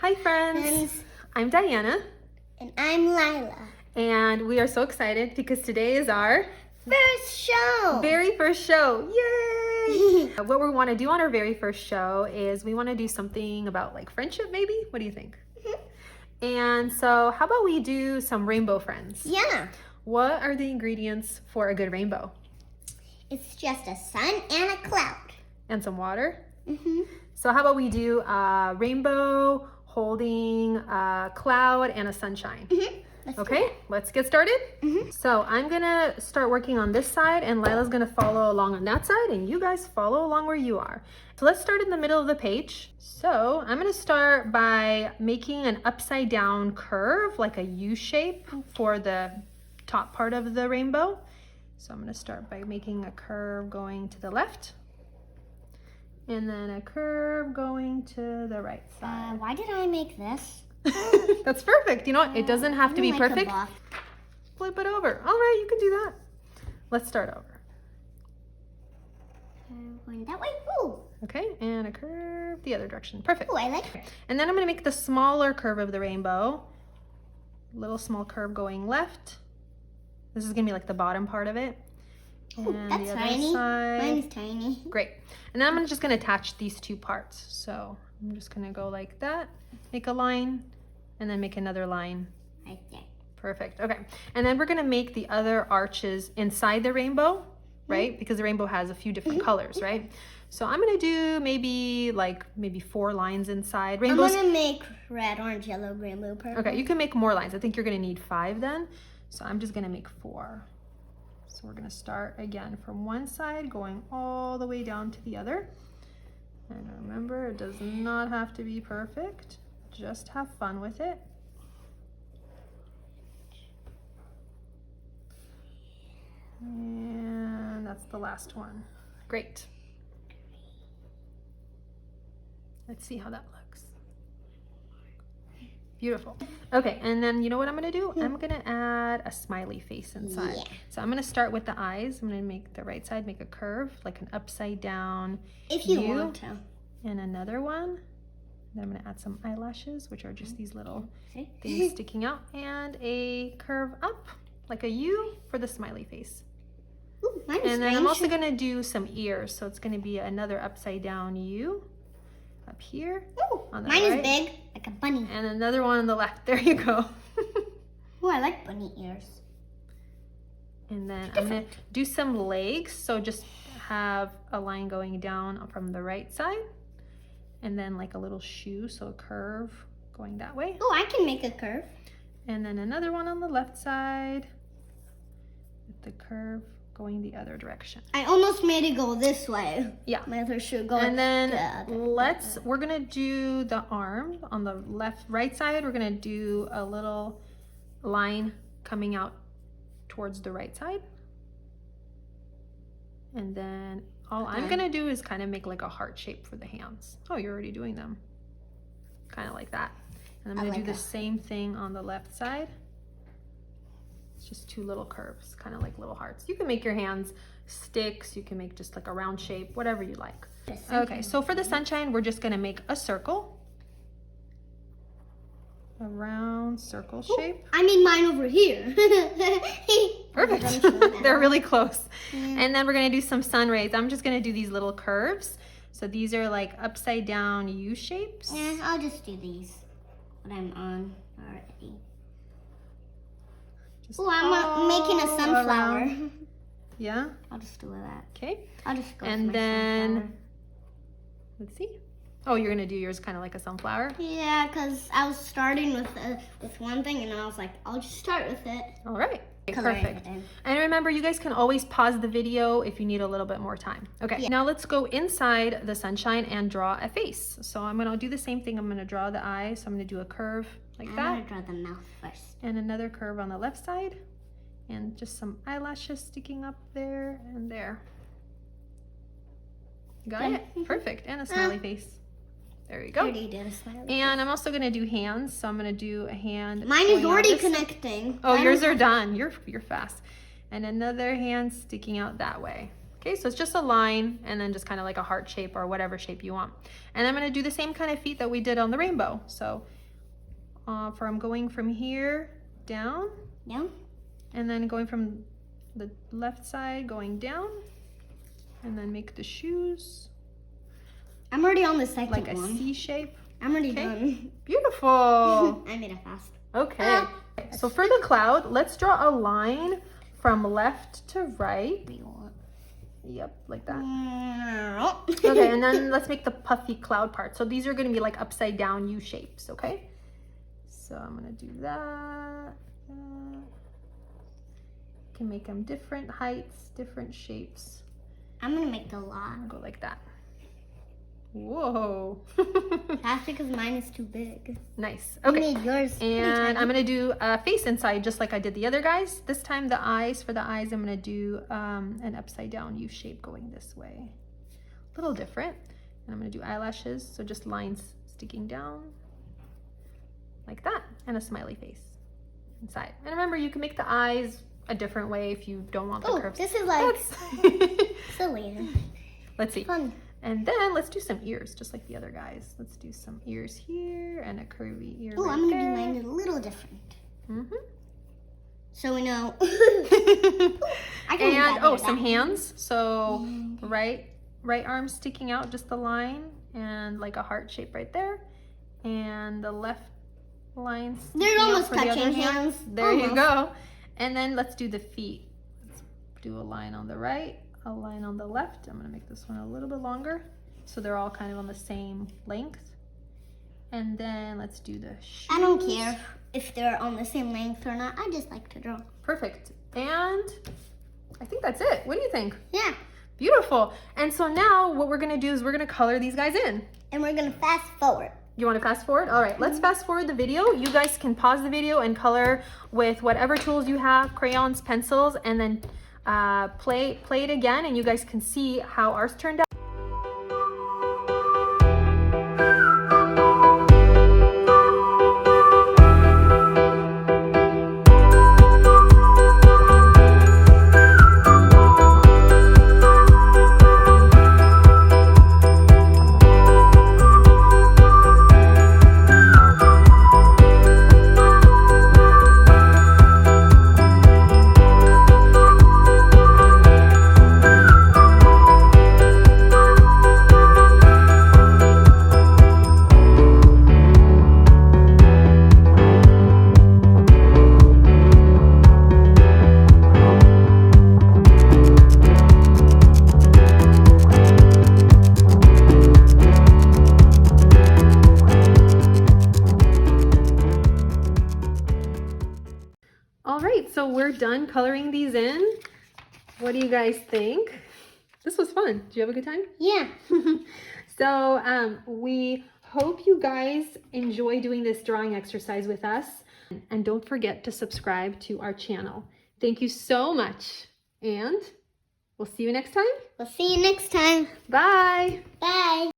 Hi friends, I'm Diana. And I'm Lila. And we are so excited because today is our First show! very first show. Yay! What we want to do on our very first show is we want to do something about like friendship maybe? What do you think? And so how about we do some rainbow friends? Yeah. What are the ingredients for a good rainbow? It's just a sun and a cloud. And some water? So how about we do a rainbow holding a cloud and a sunshine? Okay, let's get started. So I'm gonna start working on this side and Lila's gonna follow along on that side and you guys follow along where you are. So let's start in the middle of the page. So I'm gonna start by making an upside down curve, like a U shape for the top part of the rainbow. So I'm gonna start by making a curve going to the left. And then a curve going to the right side. Why did I make this? That's perfect. You know what? It doesn't have to be perfect. Flip it over. All right, you can do that. Let's start over. Going that way. Ooh. Okay, and a curve the other direction. Perfect. Ooh, I like it. And then I'm going to make the smaller curve of the rainbow. Little small curve going left. This is going to be like the bottom part of it. Ooh, that's tiny. Mine is tiny. Great. And then I'm just going to attach these two parts. So I'm just going to go like that, make a line, and then make another line. Right there. Perfect. Okay. And then we're going to make the other arches inside the rainbow, right? Because the rainbow has a few different colors, right? So I'm going to do maybe 4 lines inside. Rainbows. I'm going to make red, orange, yellow, green, blue, purple. Okay, you can make more lines. I think you're going to need 5 then. So I'm just going to make 4. So we're going to start again from one side, going all the way down to the other. And remember, it does not have to be perfect. Just have fun with it. And that's the last one. Great. Let's see how that looks. Beautiful. Okay, and then you know what I'm gonna do? I'm gonna add a smiley face inside. Yeah. So I'm gonna start with the eyes. I'm gonna make the right side, make a curve, like an upside down if you U, want to. and another one. Then I'm gonna add some eyelashes, which are just these little things sticking out, and a curve up, like a U for the smiley face. Ooh, mine is And then I'm strange. also gonna do some ears. So it's gonna be another upside down U up here. Ooh, on the mine right. is big, like a bunny. And another one on the left. There you go. Ooh, I like bunny ears. And then I'm gonna do some legs. So just have a line going down from the right side. And then like a little shoe, so a curve going that way. Oh, I can make a curve. And then another one on the left side with the curve going the other direction. I almost made it go this way. Yeah. My other shoe going. And then we're gonna do the arm on the right side. We're gonna do a little line coming out towards the right side. And then all I'm gonna do is kind of make like a heart shape for the hands. Oh, you're already doing them. Kind of like that. And I'm gonna do the same thing on the left side. It's just 2 little curves, kind of like little hearts. You can make your hands sticks, you can make just like a round shape, whatever you like. Okay, so for the sunshine, we're just gonna make a circle. A round circle shape. I made mine over here. Perfect. They're really close. And then we're gonna do some sun rays. I'm just gonna do these little curves. So these are like upside down U shapes. Yeah, I'll just do these. What I'm on already. Oh, I'm making a sunflower. Around. Yeah? I'll just do that. Okay. I'll just go And for my then, sunflower. let's see. Oh, you're gonna do yours kind of like a sunflower? Yeah, because I was starting with one thing and I was like, I'll just start with it. All right. Coloring Perfect. it in. And remember, you guys can always pause the video if you need a little bit more time. Okay, now let's go inside the sunshine and draw a face. So I'm gonna do the same thing. I'm gonna draw the eye. So I'm gonna do a curve like that. I'm gonna draw the mouth first. And another curve on the left side. And just some eyelashes sticking up there and there. Got it? Perfect. And a smiley face. There you go. Already did a smiley. And I'm also gonna do hands. So I'm gonna do a hand. Mine is going out already this side. connecting. Oh, yours are done. You're fast. And another hand sticking out that way. Okay, so it's just a line and then just kind of like a heart shape or whatever shape you want. And I'm going to do the same kind of feet that we did on the rainbow. So I'm going from here down. Down. And then going from the left side, going down. And then make the shoes. I'm already on the second one. Like a C shape. I'm already done. Beautiful. I made it fast. Okay. So for the cloud, let's draw a line from left to right. Yep, like that. Okay, and then let's make the puffy cloud part. So these are going to be like upside down U shapes, okay? So I'm going to do that. You can make them different heights, different shapes. I'm going to make the line. Go like that. Whoa. That's because mine is too big. Nice. You Okay. need yours. And I'm going to do a face inside just like I did the other guys. This time the eyes, for the eyes, I'm going to do an upside down U shape going this way. A little different. And I'm going to do eyelashes. So just lines sticking down like that. And a smiley face inside. And remember, you can make the eyes a different way if you don't want the curves. This is like silly. Let's see. Fun. And then let's do some ears, just like the other guys. Let's do some ears here and a curvy ear Oh, right I'm there. going to do mine a little different. Mm-hmm. So we know. And some hands. So right arm sticking out, just the line, and like a heart shape right there. And the left line They're almost for the other touching hand. hands. There you go. And then let's do the feet. Let's do a line on the right, a line on the left. I'm going to make this one a little bit longer so they're all kind of on the same length. And then let's do the shoes. I don't care if they're on the same length or not. I just like to draw. Perfect. And I think that's it. What do you think? Yeah. Beautiful. And so now what we're going to do is we're going to color these guys in. And we're going to fast forward. You want to fast forward? All right, let's fast forward the video. You guys can pause the video and color with whatever tools you have, crayons, pencils, and then play it again, and you guys can see how ours turned out. All right, so we're done coloring these in. What do you guys think? This was fun. Did you have a good time? Yeah. So we hope you guys enjoy doing this drawing exercise with us. And don't forget to subscribe to our channel. Thank you so much. And we'll see you next time. We'll see you next time. Bye. Bye.